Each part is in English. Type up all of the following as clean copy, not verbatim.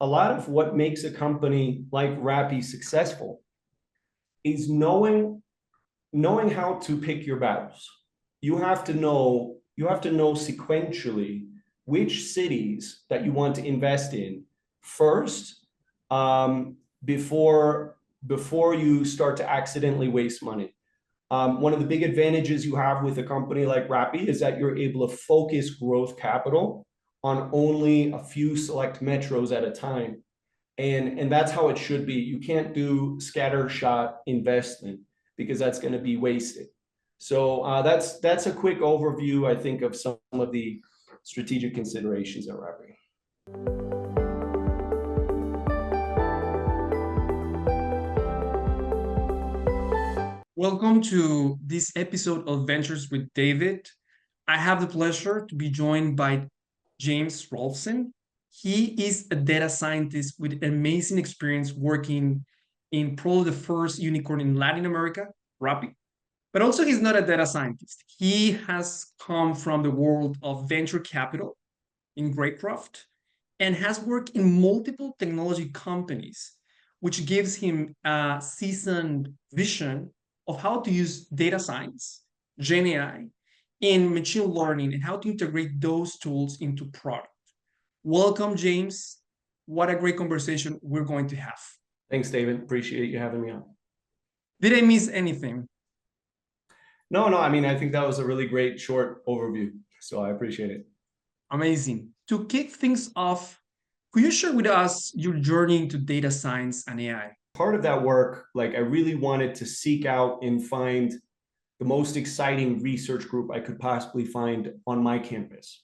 a lot of what makes a company like Rappi successful is knowing how to pick your battles. You have to know sequentially which cities that you want to invest in first, before you start to accidentally waste money. One of the big advantages you have with a company like Rappi is that you're able to focus growth capital on only a few select metros at a time. And that's how it should be. You can't do scattershot investment because that's going to be wasted. So that's a quick overview, I think, of some of the strategic considerations at Rappi. Welcome to this episode of Ventures with David. I have the pleasure to be joined by James Rolfsen. He is a data scientist with amazing experience working in probably the first unicorn in Latin America, Rappi. But also, he's not a data scientist. He has come from the world of venture capital in Greycroft and has worked in multiple technology companies, which gives him a seasoned vision of how to use data science, Gen AI, and machine learning, and how to integrate those tools into product. Welcome, James. What a great conversation we're going to have. Thanks, David. Appreciate you having me on. Did I miss anything? No, I mean, I think that was a really great short overview. So I appreciate it. Amazing. To kick things off, could you share with us your journey into data science and AI? Part of that work, I really wanted to seek out and find the most exciting research group I could possibly find on my campus.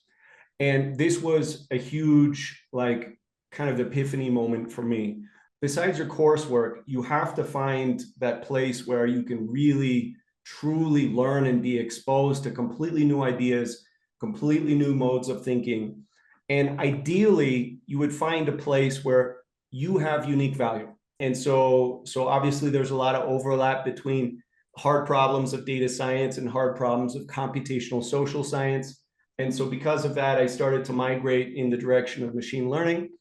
And this was a huge, kind of epiphany moment for me. Besides your coursework, you have to find that place where you can really, truly learn and be exposed to completely new ideas, completely new modes of thinking. And ideally, you would find a place where you have unique value. And so obviously there's a lot of overlap between hard problems of data science and hard problems of computational social science. And so because of that, I started to migrate in the direction of machine learning.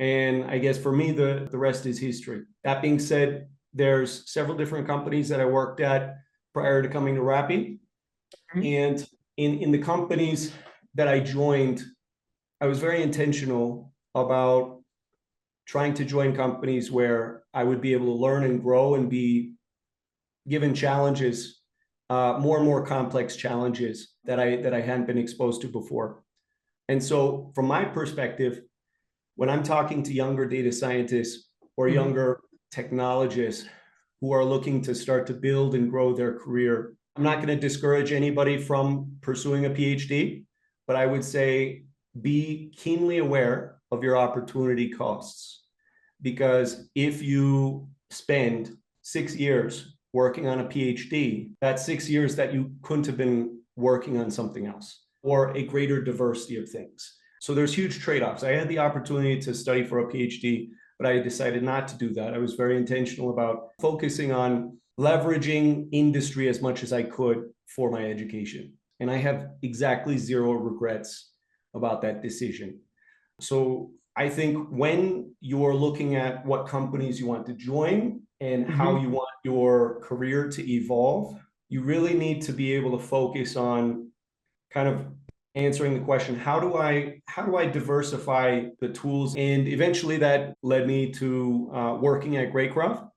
And I guess for me, the rest is history. That being said, there's several different companies that I worked at prior to coming to Rappi. And in the companies that I joined, I was very intentional about trying to join companies where I would be able to learn and grow and be given challenges, more and more complex challenges that I hadn't been exposed to before. And so from my perspective, when I'm talking to younger data scientists or younger technologists who are looking to start to build and grow their career, I'm not going to discourage anybody from pursuing a PhD, but I would say be keenly aware of your opportunity costs. Because if you spend 6 years working on a PhD, that's 6 years that you couldn't have been working on something else or a greater diversity of things. So there's huge trade-offs. I had the opportunity to study for a PhD, but I decided not to do that. I was very intentional about focusing on leveraging industry as much as I could for my education. And I have exactly zero regrets about that decision. So I think when you're looking at what companies you want to join and how you want your career to evolve, you really need to be able to focus on kind of answering the question, how do I diversify the tools? And eventually that led me to working at Greycroft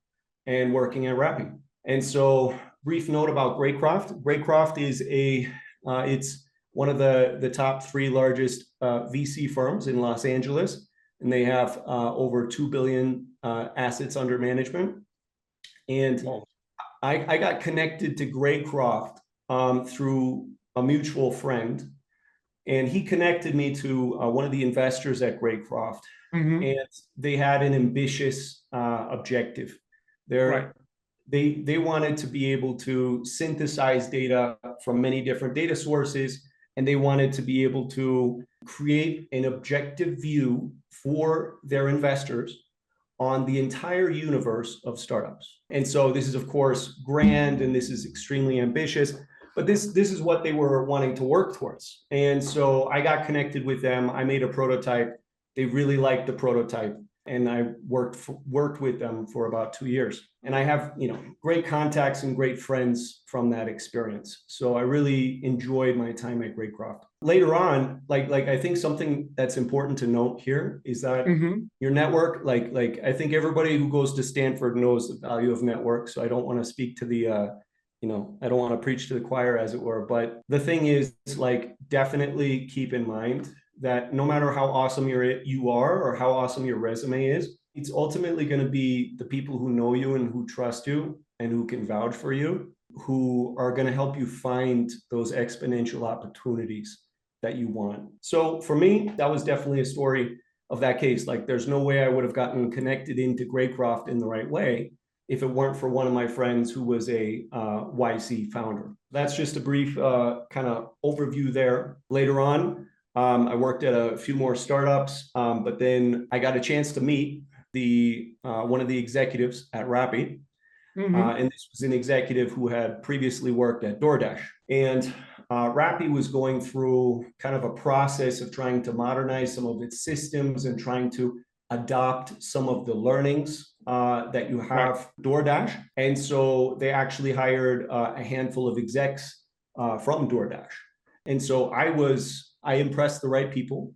and working at Rappi. And so brief note about Greycroft. Greycroft is it's one of the top 3 largest VC firms in Los Angeles. And they have over 2 billion assets under management. And I got connected to Greycroft through a mutual friend. And he connected me to one of the investors at Greycroft. And they had an ambitious objective. They wanted to be able to synthesize data from many different data sources, and they wanted to be able to create an objective view for their investors on the entire universe of startups. And so this is, of course, grand, and this is extremely ambitious, but this is what they were wanting to work towards. And so I got connected with them. I made a prototype. They really liked the prototype. and I worked with them for about 2 years. And I have, great contacts and great friends from that experience. So I really enjoyed my time at Greycroft. Later on, like I think something that's important to note here is that your network, like I think everybody who goes to Stanford knows the value of network. So I don't want to speak to the I don't want to preach to the choir, as it were. But the thing is, like, definitely keep in mind that no matter how awesome you are or how awesome your resume is, it's ultimately going to be the people who know you and who trust you and who can vouch for you, who are going to help you find those exponential opportunities that you want. So for me, that was definitely a story of that case. Like, there's no way I would have gotten connected into Greycroft in the right way if it weren't for one of my friends who was a YC founder. That's just a brief kind of overview there. Later on, I worked at a few more startups, but then I got a chance to meet one of the executives at Rappi. And this was an executive who had previously worked at DoorDash. And Rappi was going through kind of a process of trying to modernize some of its systems and trying to adopt some of the learnings that you have DoorDash. And so they actually hired a handful of execs from DoorDash. And so I impressed the right people.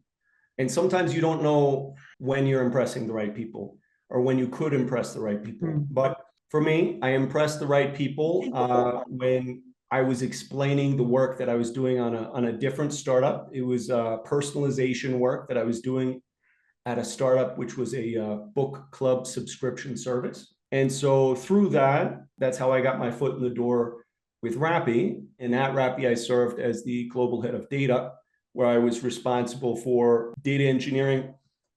And sometimes you don't know when you're impressing the right people or when you could impress the right people. But for me, I impressed the right people when I was explaining the work that I was doing on a different startup. It was personalization work that I was doing at a startup, which was a book club subscription service. And so through that's how I got my foot in the door with Rappi. And at Rappi, I served as the global head of data, where I was responsible for data engineering,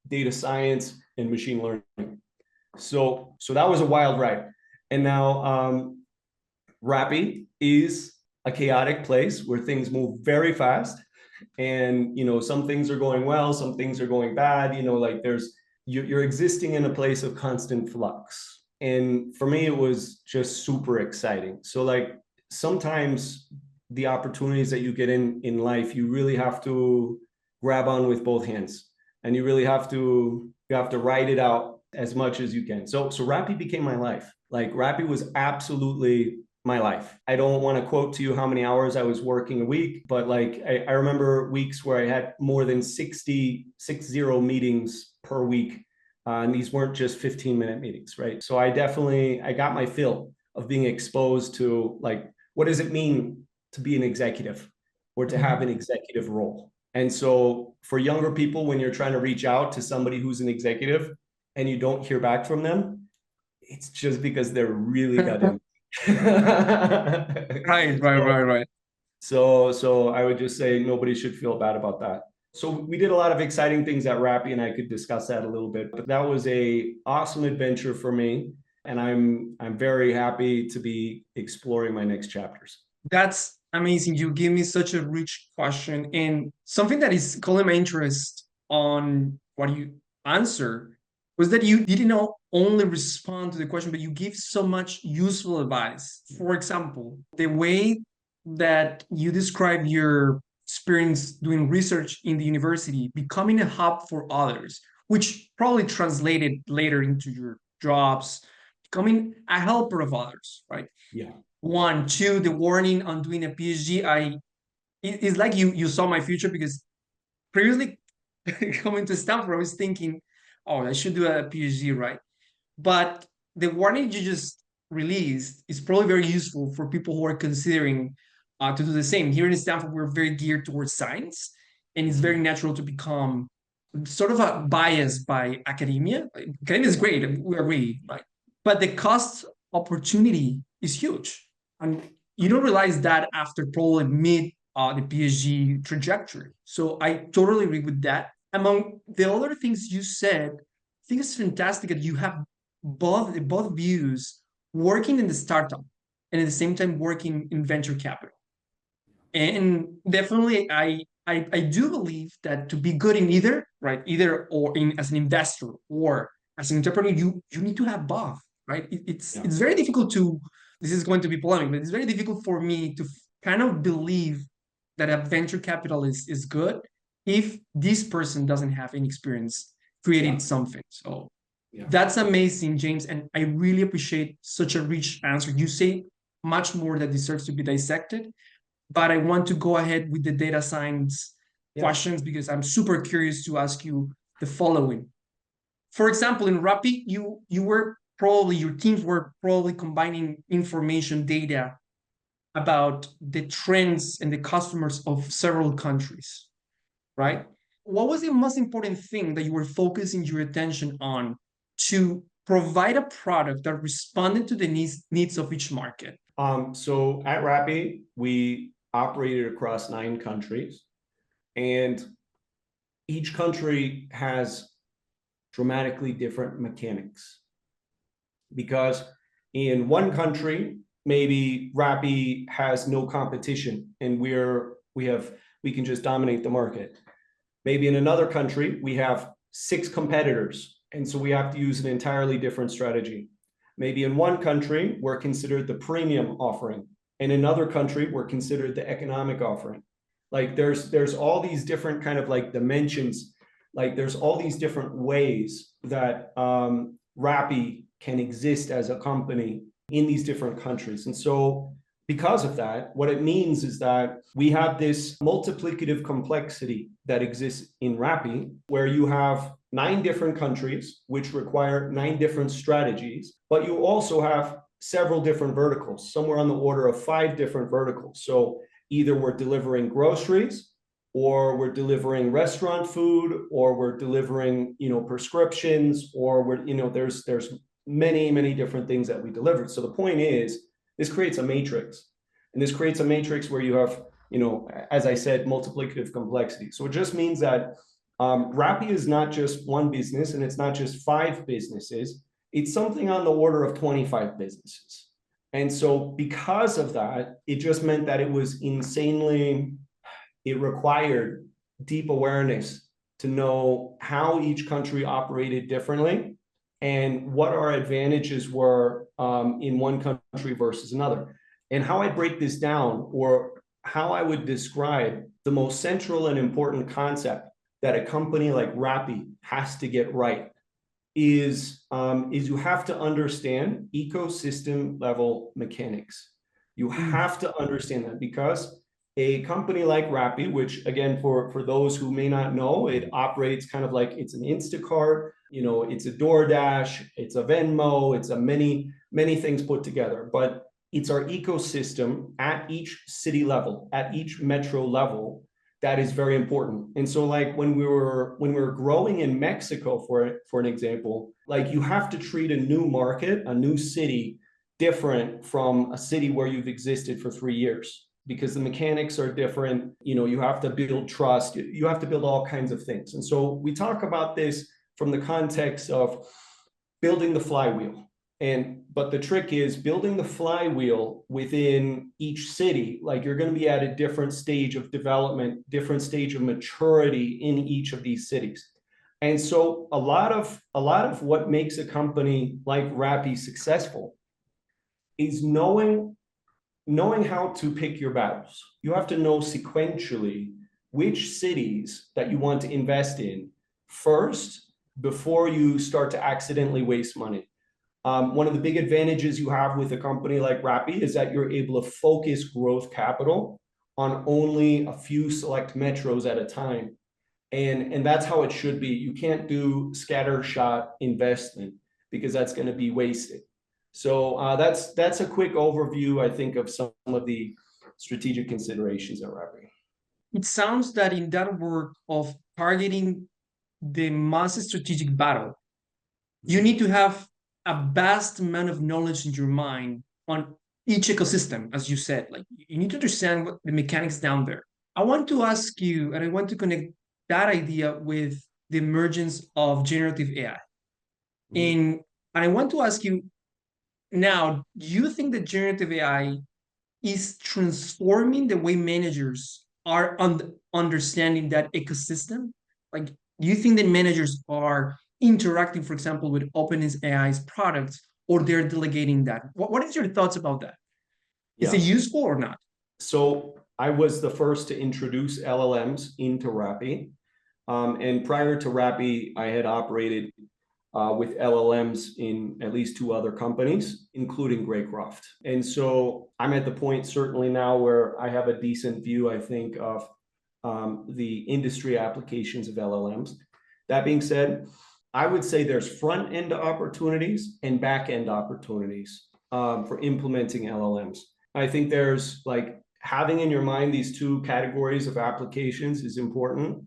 data science, and machine learning. So that was a wild ride. And now Rappi is a chaotic place where things move very fast. And, some things are going well, some things are going bad, like you're existing in a place of constant flux. And for me, it was just super exciting. So like sometimes the opportunities that you get in life, you really have to grab on with both hands, and you really have to ride it out as much as you can. So Rappi became my life. Like Rappi was absolutely my life. I don't want to quote to you how many hours I was working a week, but like I remember weeks where I had more than 60 meetings per week. And these weren't just 15-minute meetings, right? So I got my fill of being exposed to, like, what does it mean to be an executive or to have an executive role? And so for younger people, when you're trying to reach out to somebody who's an executive and you don't hear back from them, it's just because they're really goddamn. Right. So I would just say nobody should feel bad about that. So we did a lot of exciting things at Rappi, and I could discuss that a little bit. But that was a awesome adventure for me, and I'm very happy to be exploring my next chapters. That's amazing. You give me such a rich question, and something that is calling my interest on what you answer was that you didn't only respond to the question, but you give so much useful advice. For example, the way that you describe your experience doing research in the university, becoming a hub for others, which probably translated later into your jobs, becoming a helper of others, right? Yeah. One, two, the warning on doing a PhD. It's like you saw my future, because previously coming to Stanford, I was thinking, oh, I should do a PhD, right? But the warning you just released is probably very useful for people who are considering to do the same. Here in Stanford, we're very geared towards science, and it's very natural to become sort of a bias by academia. Academia is great, we agree, right? But the cost opportunity is huge. And you don't realize that after probably mid the PhD trajectory. So I totally agree with that. Among the other things you said, I think it's fantastic that you have both views, working in the startup and at the same time working in venture capital. And definitely I do believe that to be good in either, right, either or in as an investor or as an entrepreneur, you need to have both, right? It's very difficult to, this is going to be polemic, but it's very difficult for me to kind of believe that a venture capital is good if this person doesn't have any experience creating something. So Yeah. That's amazing, James. And I really appreciate such a rich answer. You say much more that deserves to be dissected, but I want to go ahead with the data science Yeah. questions because I'm super curious to ask you the following. For example, in Rappi, your teams were probably combining information data about the trends and the customers of several countries, right? What was the most important thing that you were focusing your attention on to provide a product that responded to the needs of each market? So at Rappi, we operated across 9 countries, and each country has dramatically different mechanics. Because in one country, maybe Rappi has no competition and we can just dominate the market. Maybe in another country, we have 6 competitors, and so we have to use an entirely different strategy. Maybe in one country, we're considered the premium offering. In another country, we're considered the economic offering. Like there's all these different kind of like dimensions. Like there's all these different ways that Rappi can exist as a company in these different countries. And so because of that, what it means is that we have this multiplicative complexity that exists in Rappi, where you have 9 different countries, which require 9 different strategies, but you also have several different verticals, somewhere on the order of 5 different verticals. So either we're delivering groceries, or we're delivering restaurant food, or we're delivering, prescriptions, or there's many different things that we deliver. So the point is, this creates a matrix, and this creates a matrix where you have, as I said, multiplicative complexity. So it just means that Rappi is not just one business, and it's not just 5 businesses. It's something on the order of 25 businesses. And so because of that, it just meant that it required deep awareness to know how each country operated differently and what our advantages were in one country versus another. And how I break this down, or how I would describe the most central and important concept that a company like Rappi has to get right is you have to understand ecosystem level mechanics. You have to understand that, because a company like Rappi, which again, for those who may not know, it operates kind of like it's an Instacart, it's a DoorDash, it's a Venmo, it's a many things put together, but it's our ecosystem at each city level, at each metro level, that is very important. And so like when we were growing in Mexico, for an example, like you have to treat a new market, a new city, different from a city where you've existed for 3 years, because the mechanics are different. You have to build trust, you have to build all kinds of things. And so we talk about this from the context of building the flywheel. But the trick is building the flywheel within each city. Like you're going to be at a different stage of development, different stage of maturity in each of these cities. And so a lot of what makes a company like Rappi successful is knowing how to pick your battles. You have to know sequentially which cities that you want to invest in first before you start to accidentally waste money. One of the big advantages you have with a company like Rappi is that you're able to focus growth capital on only a few select metros at a time. And that's how it should be. You can't do scattershot investment, because that's going to be wasted. So that's a quick overview, I think, of some of the strategic considerations at Rappi. It sounds that in that work of targeting the most strategic battle, you need to have a vast amount of knowledge in your mind on each ecosystem, as you said. Like you need to understand what the mechanics down there. I want to ask you, and I want to connect that idea with the emergence of generative AI. And I want to ask you now, do you think that generative AI is transforming the way managers are understanding that ecosystem? Like, do you think that managers are interacting, for example, with OpenAI's products, or they're delegating that? What is your thoughts about that? Is it useful or not? So I was the first to introduce LLMs into Rappi. And prior to Rappi, I had operated with LLMs in at least 2 other companies, including Greycroft. And so I'm at the point certainly now where I have a decent view, I think, of the industry applications of LLMs. That being said, I would say there's front-end opportunities and back-end opportunities for implementing LLMs. I think there's like having in your mind these 2 categories of applications is important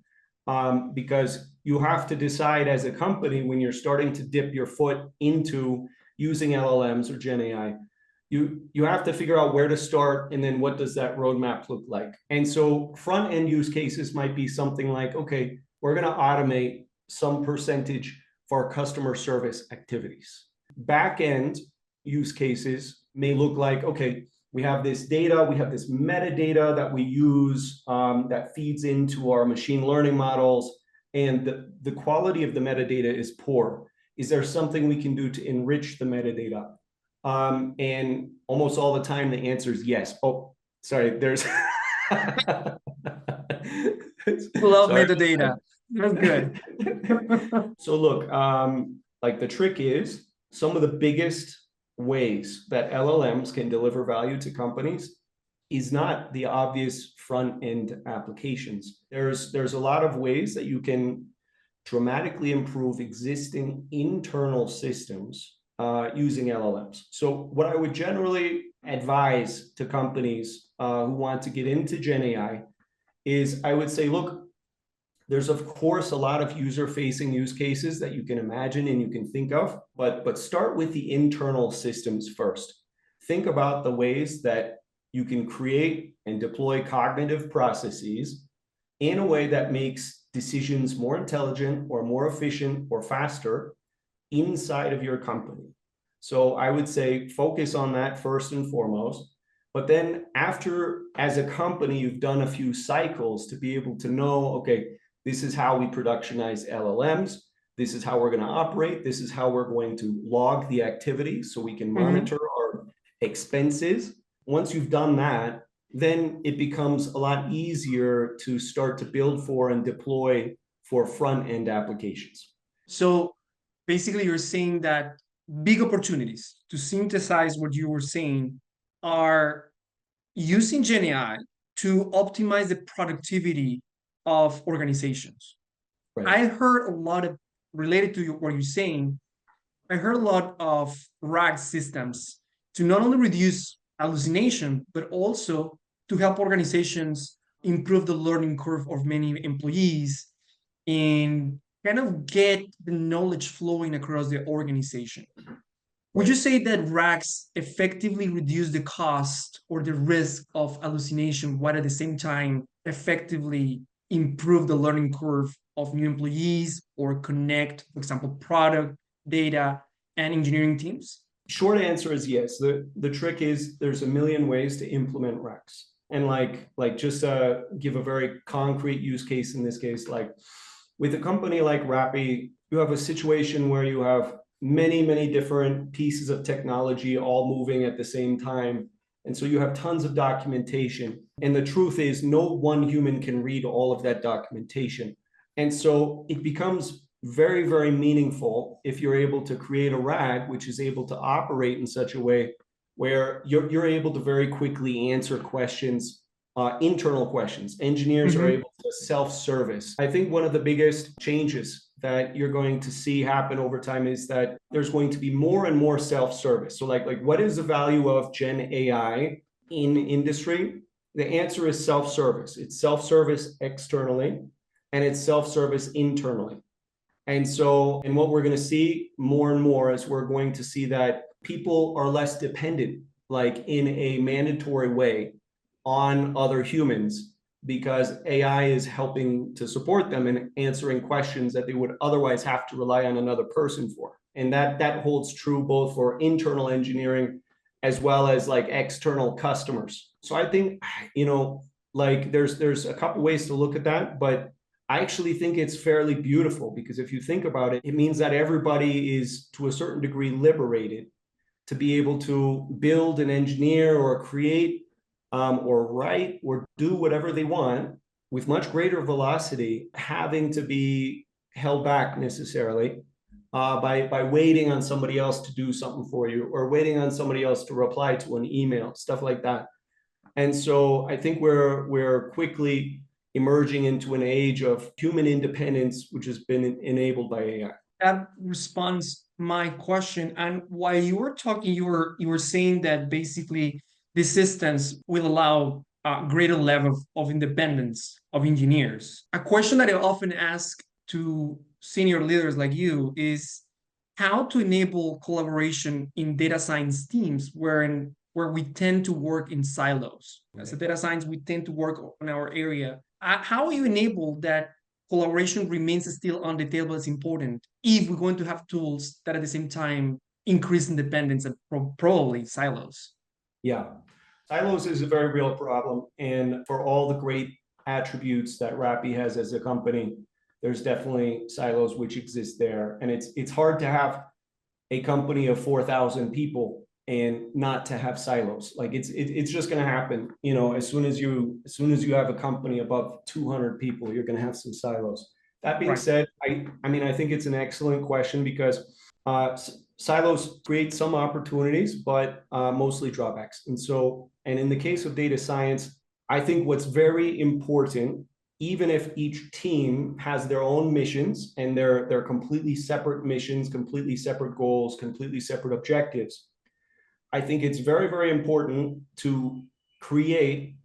because you have to decide as a company when you're starting to dip your foot into using LLMs or Gen AI, you have to figure out where to start and then what does that roadmap look like. And so front end use cases might be something like, okay, we're going to automate some percentage for our customer service activities. Back end use cases may look like, okay, we have this data, we have this metadata that we use that feeds into our machine learning models, and the quality of the metadata is poor. Is there something we can do to enrich the metadata? And almost all the time, the answer is yes. Oh, sorry, there's... Love metadata. That's good. So look, like the trick is some of the biggest ways that LLMs can deliver value to companies is not the obvious front-end applications. There's a lot of ways that you can dramatically improve existing internal systems using LLMs. So what I would generally advise to companies who want to get into Gen AI is I would say, look, there's of course a lot of user-facing use cases that you can imagine and you can think of, but start with the internal systems first. Think about the ways that you can create and deploy cognitive processes in a way that makes decisions more intelligent or more efficient or faster inside of your company. So I would say focus on that first and foremost. But then after, as a company, you've done a few cycles to be able to know, okay, this is how we productionize LLMs. This is how we're going to operate. This is how we're going to log the activity so we can monitor our expenses. Once you've done that, then it becomes a lot easier to start to build for and deploy for front-end applications. So basically, you're saying that big opportunities, to synthesize what you were saying, are using Gen AI to optimize the productivity of organizations. Right. I heard a lot of, related to what you're saying, I heard a lot of RAG systems to not only reduce hallucination, but also to help organizations improve the learning curve of many employees and kind of get the knowledge flowing across the organization. Would you say that RAGs effectively reduce the cost or the risk of hallucination, while at the same time effectively improve the learning curve of new employees or connect, for example, product, data, and engineering teams? Short answer is yes. The trick is there's a million ways to implement RAGs. And like just give a very concrete use case in this case, like with a company like Rappi, you have a situation where you have many different pieces of technology all moving at the same time. And so you have tons of documentation. And the truth is no one human can read all of that documentation. And so it becomes very meaningful if you're able to create a RAG, which is able to operate in such a way where you're able to very quickly answer questions, internal questions. Engineers are able to self-service. I think one of the biggest changes that you're going to see happen over time is that there's going to be more and more self-service. So like what is the value of Gen AI in industry? The answer is self-service. It's self-service externally and it's self-service internally. And so, and what we're going to see more and more is we're going to see that people are less dependent, like in a mandatory way, on other humans, because AI is helping to support them in answering questions that they would otherwise have to rely on another person for. And that holds true both for internal engineering as well as like external customers. So I think, like there's a couple ways to look at that, but I actually think it's fairly beautiful because if you think about it, it means that everybody is to a certain degree liberated to be able to build and engineer or create or write or do whatever they want with much greater velocity, having to be held back necessarily by waiting on somebody else to do something for you, or waiting on somebody else to reply to an email, stuff like that. And so I think we're quickly emerging into an age of human independence, which has been enabled by AI. That responds my question. And while you were talking, you were saying that basically the systems will allow a greater level of independence of engineers. A question that I often ask to senior leaders like you is how to enable collaboration in data science teams where we tend to work in silos. As a data science, we tend to work on our area. How you enable that collaboration remains still on the table as important if we're going to have tools that at the same time increase independence and probably silos? Yeah. Silos is a very real problem. And for all the great attributes that Rappi has as a company, there's definitely silos which exist there. And it's hard to have a company of 4,000 people and not to have silos. Like it's just going to happen. You know, as soon as you have a company above 200 people, you're going to have some silos. That being Right. said, I mean, I think it's an excellent question because silos create some opportunities, but mostly drawbacks. And in the case of data science, I think what's very important, even if each team has their own missions and they're completely separate missions, completely separate goals, completely separate objectives, I think it's very, very important to create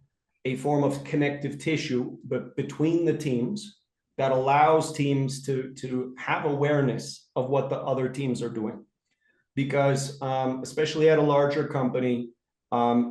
a form of connective tissue between the teams that allows teams to have awareness of what the other teams are doing. Because especially at a larger company,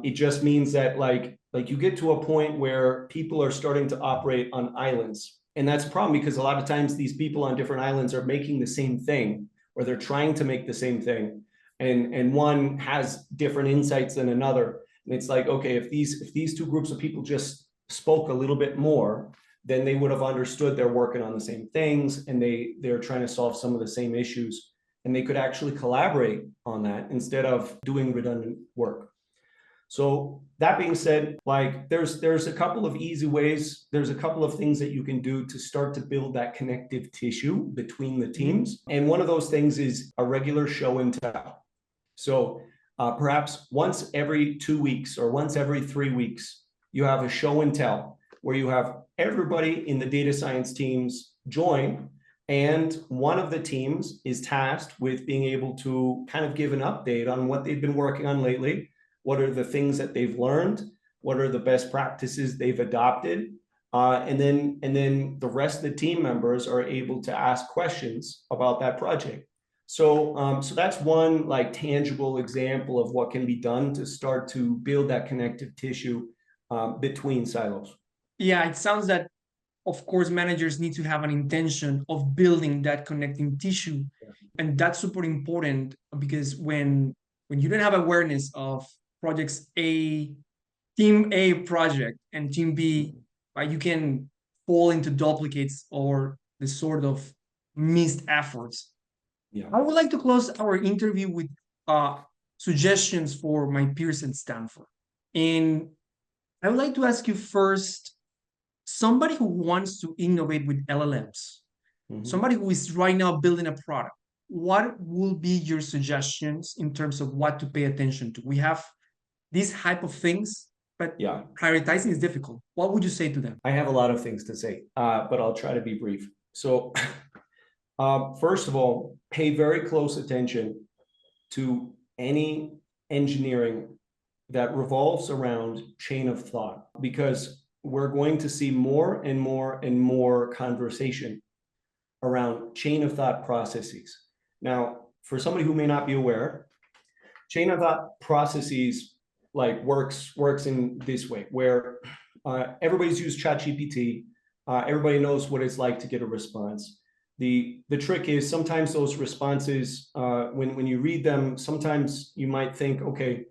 it just means that like you get to a point where people are starting to operate on islands. And that's a problem because a lot of times these people on different islands are making the same thing, or they're trying to make the same thing. And one has different insights than another. And it's like, okay, if these two groups of people just spoke a little bit more, then they would have understood they're working on the same things and they're trying to solve some of the same issues. And they could actually collaborate on that instead of doing redundant work. So that being said, like there's a couple of easy ways. There's a couple of things that you can do to start to build that connective tissue between the teams. And one of those things is a regular show and tell. So perhaps once every 2 weeks or once every 3 weeks, you have a show and tell where you have everybody in the data science teams join. And one of the teams is tasked with being able to kind of give an update on what they've been working on lately. What are the things that they've learned? What are the best practices they've adopted? And then the rest of the team members are able to ask questions about that project. So that's one like tangible example of what can be done to start to build that connective tissue between silos. Yeah, it sounds that, of course, managers need to have an intention of building that connecting tissue. And that's super important because when you don't have awareness of projects A, team A project and team B, right, you can fall into duplicates or the sort of missed efforts. Yeah. I would like to close our interview with suggestions for my peers at Stanford. And I would like to ask you first, somebody who wants to innovate with LLMs, somebody who is right now building a product, what will be your suggestions in terms of what to pay attention to? We have these type of things, but Yeah, prioritizing is difficult. What would you say to them? I have a lot of things to say, but I'll try to be brief. So first of all, pay very close attention to any engineering that revolves around chain of thought, because we're going to see more and more and more conversation around chain of thought processes. Now, for somebody who may not be aware, chain of thought processes like works in this way, where everybody's used ChatGPT. Everybody knows what it's like to get a response. The trick is sometimes those responses, when you read them, sometimes you might think, okay,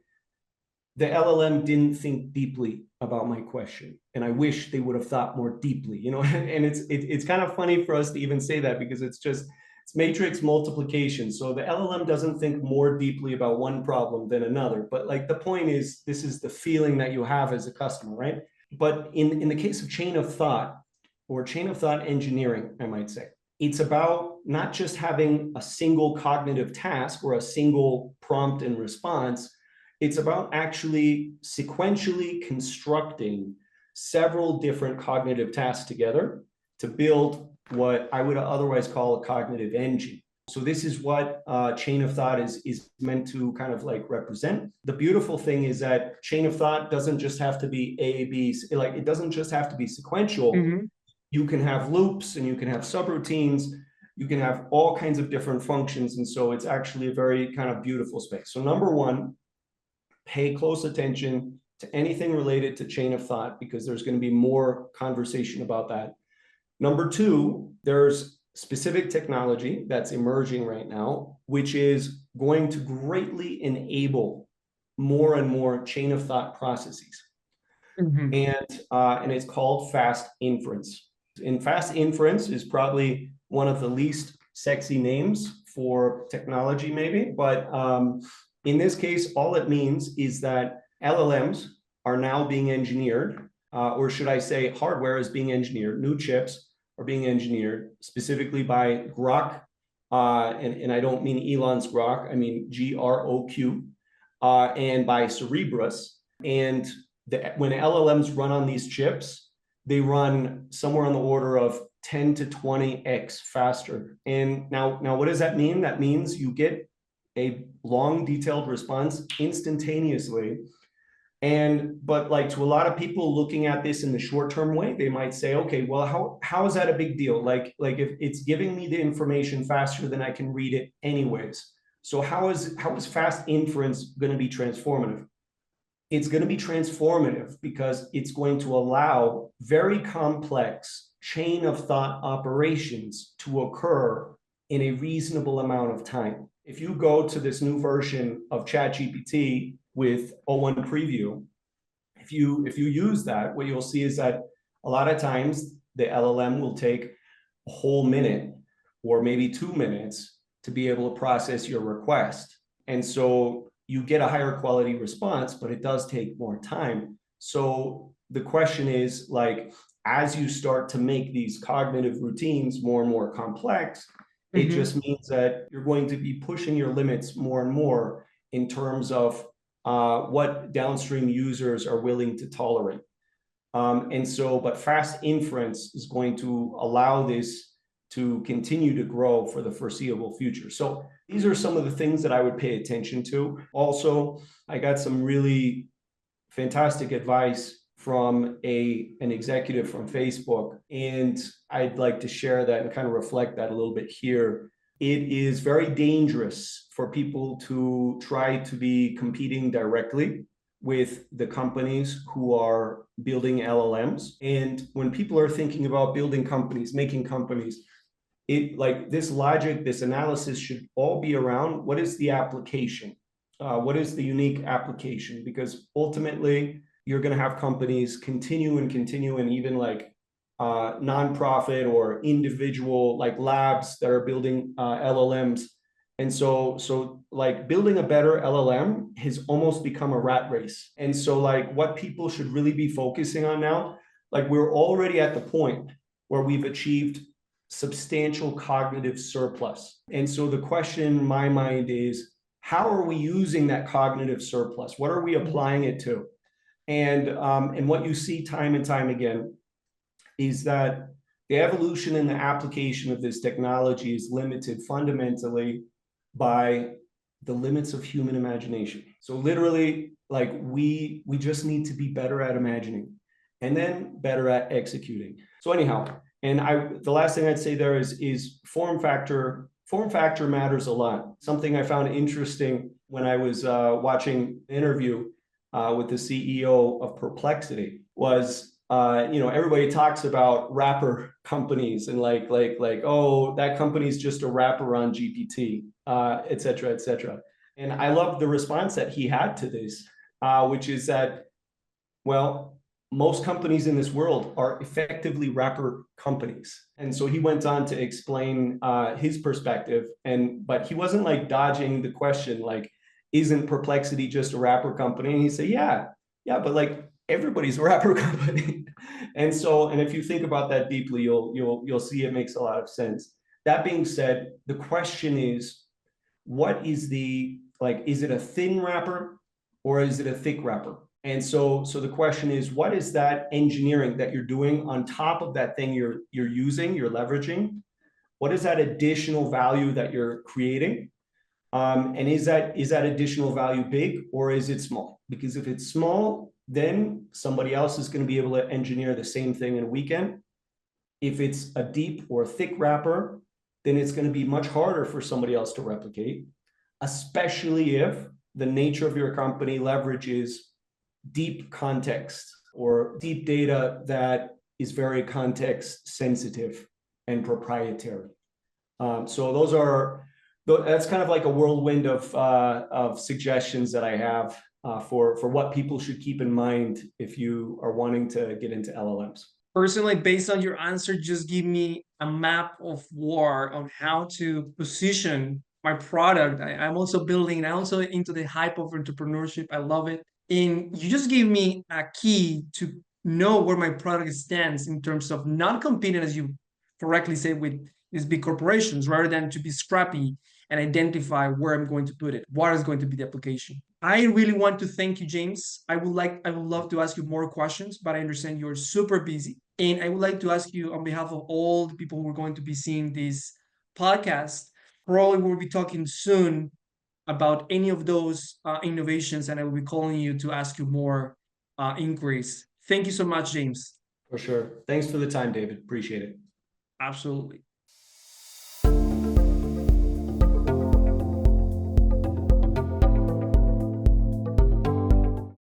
the LLM didn't think deeply about my question, and I wish they would have thought more deeply, you know. And it's kind of funny for us to even say that because it's matrix multiplication. So the LLM doesn't think more deeply about one problem than another. But like the point is, this is the feeling that you have as a customer, right? But in the case of chain of thought or chain of thought engineering, I might say, it's about not just having a single cognitive task or a single prompt and response. It's about actually sequentially constructing several different cognitive tasks together to build what I would otherwise call a cognitive engine. So this is what chain of thought is meant to kind of like represent. The beautiful thing is that chain of thought doesn't just have to be A, B, like it doesn't just have to be sequential. Mm-hmm. You can have loops and you can have subroutines. You can have all kinds of different functions. And so it's actually a very kind of beautiful space. So number one, pay close attention to anything related to chain of thought, because there's going to be more conversation about that. Number two, there's specific technology that's emerging right now, which is going to greatly enable more and more chain of thought processes. Mm-hmm. And it's called fast inference. And fast inference is probably one of the least sexy names for technology, maybe, but in this case, all it means is that LLMs are now being engineered, or should I say hardware is being engineered, new chips are being engineered specifically by Grok, and I don't mean Elon's Grok, I mean Groq, and by Cerebrus. And when LLMs run on these chips, they run somewhere on the order of 10 to 20x faster. And now what does that mean? That means you get a long, detailed response instantaneously. But like to a lot of people looking at this in the short-term way, they might say, okay, well, how is that a big deal? Like if it's giving me the information faster than I can read it anyways. So how is fast inference going to be transformative? It's going to be transformative because it's going to allow very complex chain of thought operations to occur in a reasonable amount of time. If you go to this new version of ChatGPT with o1 Preview, if you use that, what you'll see is that a lot of times the LLM will take a whole minute or maybe 2 minutes to be able to process your request. And so you get a higher quality response, but it does take more time. So the question is, like, as you start to make these cognitive routines more and more complex, it just means that you're going to be pushing your limits more and more in terms of what downstream users are willing to tolerate. But fast inference is going to allow this to continue to grow for the foreseeable future. So these are some of the things that I would pay attention to. Also, I got some really fantastic advice from an executive from Facebook, and I'd like to share that and kind of reflect that a little bit here. It is very dangerous for people to try to be competing directly with the companies who are building LLMs. And when people are thinking about building companies, making companies, like this logic, this analysis should all be around what is the application? What is the unique application? Because ultimately, you're going to have companies continue and even like nonprofit or individual like labs that are building LLMs. And so like building a better LLM has almost become a rat race. And so like what people should really be focusing on now, like we're already at the point where we've achieved substantial cognitive surplus. And so the question in my mind is, how are we using that cognitive surplus? What are we applying it to? And what you see time and time again is that the evolution and the application of this technology is limited fundamentally by the limits of human imagination. So literally, like we just need to be better at imagining and then better at executing. So anyhow, the last thing I'd say there is form factor. Form factor matters a lot. Something I found interesting when I was watching an interview with the CEO of Perplexity was, everybody talks about wrapper companies and like, oh, that company's just a wrapper on GPT, et cetera, et cetera. And I love the response that he had to this, which is that, well, most companies in this world are effectively wrapper companies. And so he went on to explain his perspective, but he wasn't like dodging the question, like, isn't Perplexity just a wrapper company? And he said, yeah, but like everybody's a wrapper company. And if you think about that deeply, you'll see it makes a lot of sense. That being said, the question is, what is the, like, is it a thin wrapper or is it a thick wrapper? And so the question is, what is that engineering that you're doing on top of that thing you're using, you're leveraging? What is that additional value that you're creating? And is that additional value big or is it small? Because if it's small, then somebody else is going to be able to engineer the same thing in a weekend. If it's a deep or thick wrapper, then it's going to be much harder for somebody else to replicate, especially if the nature of your company leverages deep context or deep data that is very context sensitive and proprietary. So that's kind of like a whirlwind of suggestions that I have for what people should keep in mind if you are wanting to get into LLMs. Personally, based on your answer, just give me a map of war on how to position my product. I'm also building, I'm also into the hype of entrepreneurship. I love it. And you just gave me a key to know where my product stands in terms of not competing, as you correctly say, with these big corporations, rather than to be scrappy and identify where I'm going to put it, what is going to be the application. I really want to thank you, James. I would love to ask you more questions, but I understand you're super busy. And I would like to ask you on behalf of all the people who are going to be seeing this podcast, probably we'll be talking soon about any of those innovations, and I will be calling you to ask you more inquiries. Thank you so much, James. For sure. Thanks for the time, David. Appreciate it. Absolutely.